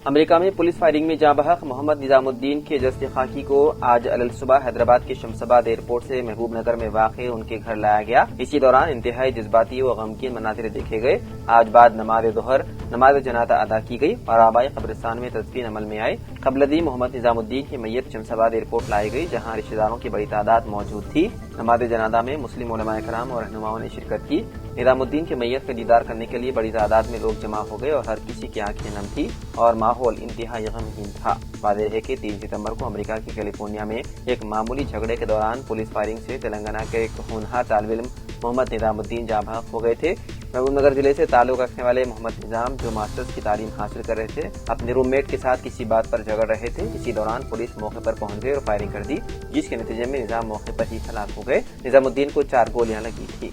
امریکہ میں police firing میں جاں بحق محمد نظام الدین کے جسد خاکی کو آج صبح حیدرآباد کے شمساباد ایئرپورٹ سے محبوب نگر میں واقع ان کے گھر لایا گیا۔ اسی دوران انتہائی جذباتی و غمگین مناظر دیکھے گئے۔ آج بعد نماز ظہر نماز جنازہ ادا کی گئی اور آبائی قبرستان میں تدفین عمل میں آئے۔ قبل ازیں محمد نظام الدین کی میت شمساباد ایئرپورٹ لائی گئی، جہاں رشتہ داروں کی بڑی تعداد موجود تھی۔ نماز جنازہ میں مسلم علماء کرام اور رہنماؤں نے شرکت کی۔ نظام الدین کی میت کا دیدار کرنے کے لیے بڑی تعداد میں لوگ جمع ہو گئے اور ہر کسی کی آنکھیں نم تھی اور ماحول انتہائی غمگین تھا۔ واضح ہے کہ 3 ستمبر کو امریکہ کی کیلیفورنیا میں ایک معمولی جھگڑے کے دوران پولیس فائرنگ سے تلنگانہ کے ایک ہونہار طالب علم محمد نظام الدین جاں بحق ہو گئے تھے۔ محبوب نگر ضلع سے تعلق رکھنے والے محمد نظام، جو ماسٹرز کی تعلیم حاصل کر رہے تھے، اپنے روم میٹ کے ساتھ کسی بات پر جھگڑ رہے تھے۔ اسی دوران پولیس موقع پر پہنچ گئی اور فائرنگ کر دی، جس کے نتیجے میں نظام موقع پر ہی ہلاک ہو گئے۔ نظام الدین کو 4 گولیاں لگی تھی۔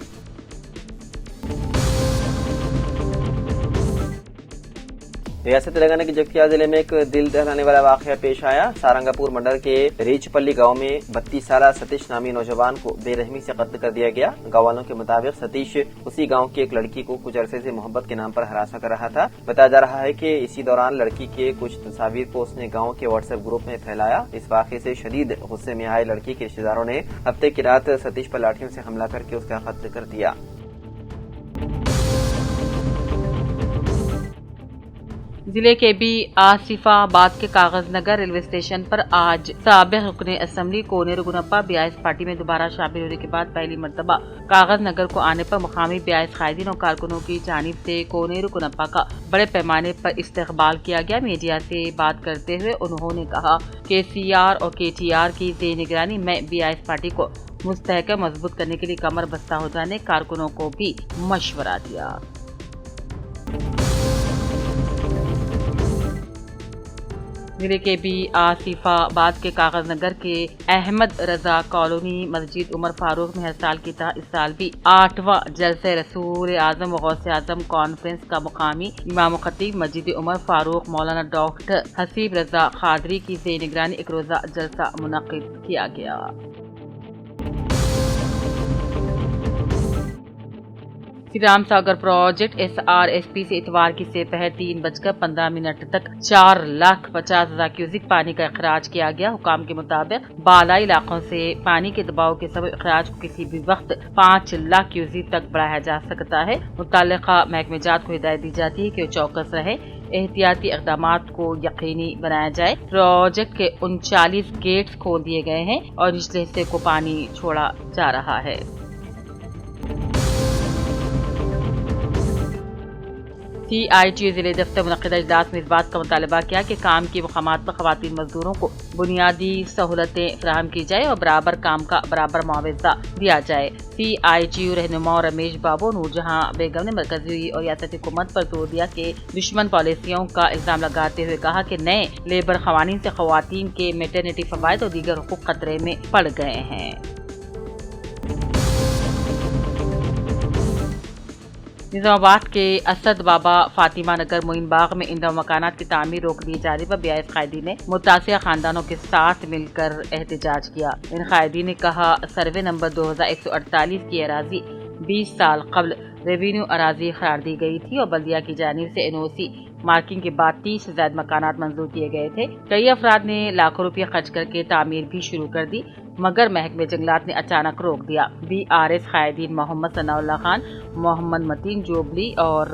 ریاست تلنگانہ کے جگتیال ضلع میں ایک دل دہلانے والا واقعہ پیش آیا۔ سارنگاپور منڈل کے ریچ پلی گاؤں میں 32 سالہ ستیش نامی نوجوان کو بے رحمی سے قتل کر دیا گیا۔ گاؤں والوں کے مطابق ستیش اسی گاؤں کی ایک لڑکی کو کچھ عرصے سے محبت کے نام پر ہراساں کر رہا تھا۔ بتایا جا رہا ہے کہ اسی دوران لڑکی کے کچھ تصاویر کو اس نے گاؤں کے واٹس ایپ گروپ میں پھیلایا۔ اس واقعے سے شدید غصے میں آئے لڑکی کے رشتہ داروں نے ہفتے کی رات ستیش پر لاٹھیوں سے حملہ کر کے اس کا قتل کر دیا۔ ضلع کے بی آصف آباد کے کاغذ نگر ریلوے اسٹیشن پر آج سابق رکن اسمبلی کونیرو گنپا بیائس پارٹی میں دوبارہ شامل ہونے کے بعد پہلی مرتبہ کاغذ نگر کو آنے پر مقامی بیائس قائدین اور کارکنوں کی جانب سے کونیرو گنپا کا بڑے پیمانے پر استقبال کیا گیا۔ میڈیا سے بات کرتے ہوئے انہوں نے کہا کہ سی آر اور کے ٹی آر کی زیر نگرانی میں بیائس پارٹی کو مستحکم مضبوط کرنے کے لیے کمر بستہ ہو جانے کارکنوں کو بھی مشورہ دیا۔ ضلع کے بی آصف آباد کے کاغذ نگر کے احمد رضا کالونی مسجد عمر فاروق میں ہر سال کی طرح اس سال بھی 8واں جلسہ رسول اعظم و غوث اعظم کانفرنس کا مقامی امام و خطیب مسجد عمر فاروق مولانا ڈاکٹر حسیب رضا قادری کی زیر نگرانی ایک روزہ جلسہ منعقد کیا گیا۔ Shri Ram Sagar project S R S P سے اتوار کی سپہر 3:15 تک 4,50,000 کیوسک پانی کا اخراج کیا گیا۔ حکام کے مطابق بالائی علاقوں سے پانی کے دباؤ کے سبب اخراج کو کسی بھی وقت 5 لاکھ کیوسک تک بڑھایا جا سکتا ہے۔ متعلقہ محکمہ جات کو ہدایت دی جاتی ہے کہ وہ چوکس رہے، احتیاطی اقدامات کو یقینی بنایا جائے۔ پروجیکٹ کے 39 گیٹس کھول دیے گئے ہیں اور نچلے حصے کو پانی چھوڑا جا رہا ہے۔ سی آئی ٹی ضلع دفتر منعقدہ اجلاس میں اس بات کا مطالبہ کیا کہ کام کے مقامات پر خواتین مزدوروں کو بنیادی سہولتیں فراہم کی جائے اور برابر کام کا برابر معاوضہ دیا جائے۔ سی آئی ٹی یو رہنما رمیش بابو نور جہاں بیگم نے مرکزی اور ریاستی حکومت پر زور دیا کہ دشمن پالیسیوں کا الزام لگاتے ہوئے کہا کہ نئے لیبر قوانین سے خواتین کے میٹرنیٹی فوائد اور دیگر حقوق خطرے میں پڑ گئے ہیں۔ نظام آباد کے اسد بابا فاطمہ نگر معین باغ میں اندو مکانات کی تعمیر روک دیے جانے پر بیائس قائدین نے متاثرہ خاندانوں کے ساتھ مل کر احتجاج کیا۔ ان قائدین نے کہا سروے نمبر 2148 کی اراضی 20 سال قبل ریونیو اراضی قرار دی گئی تھی اور بلدیہ کی جانب سے NOC مارکنگ کے بعد 30 سے زائد مکانات منظور کیے گئے تھے۔ کئی افراد نے لاکھوں روپے خرچ کر کے تعمیر بھی شروع کر دی، مگر محکمہ جنگلات نے اچانک روک دیا۔ BRS قائدین محمد ثناء اللہ خان، محمد متین جوبلی اور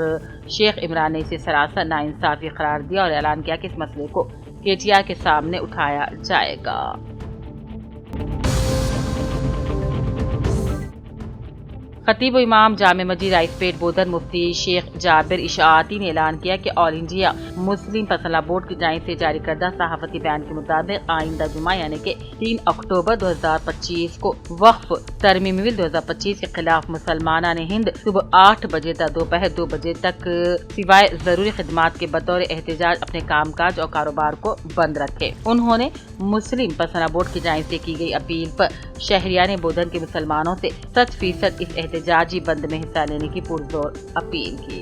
شیخ عمران نے اسے سراسر ناانصافی قرار دیا اور اعلان کیا کہ اس مسئلے کو KTR کے سامنے اٹھایا جائے گا۔ خطیب و امام جامع مسجد رائس پیٹ بودھن مفتی شیخ جابر اشاعتی نے اعلان کیا کہ آل انڈیا مسلم فیصلہ بورڈ کی جانب سے جاری کردہ صحافتی بیان کے مطابق آئندہ جمعہ یعنی کہ 3 اکتوبر 2025 کو وقف ترمیم بل 2025 کے خلاف مسلمانان ہند صبح 8 بجے تا دوپہر 2 بجے تک سوائے ضروری خدمات کے بطور احتجاج اپنے کام کاج اور کاروبار کو بند رکھے۔ انہوں نے مسلم فیصلہ بورڈ کی جانب سے کی گئی اپیل پر شہریان بودھن کے مسلمانوں سے 100% اس احتجاجی بند میں حصہ لینے کی پرزور اپیل کی۔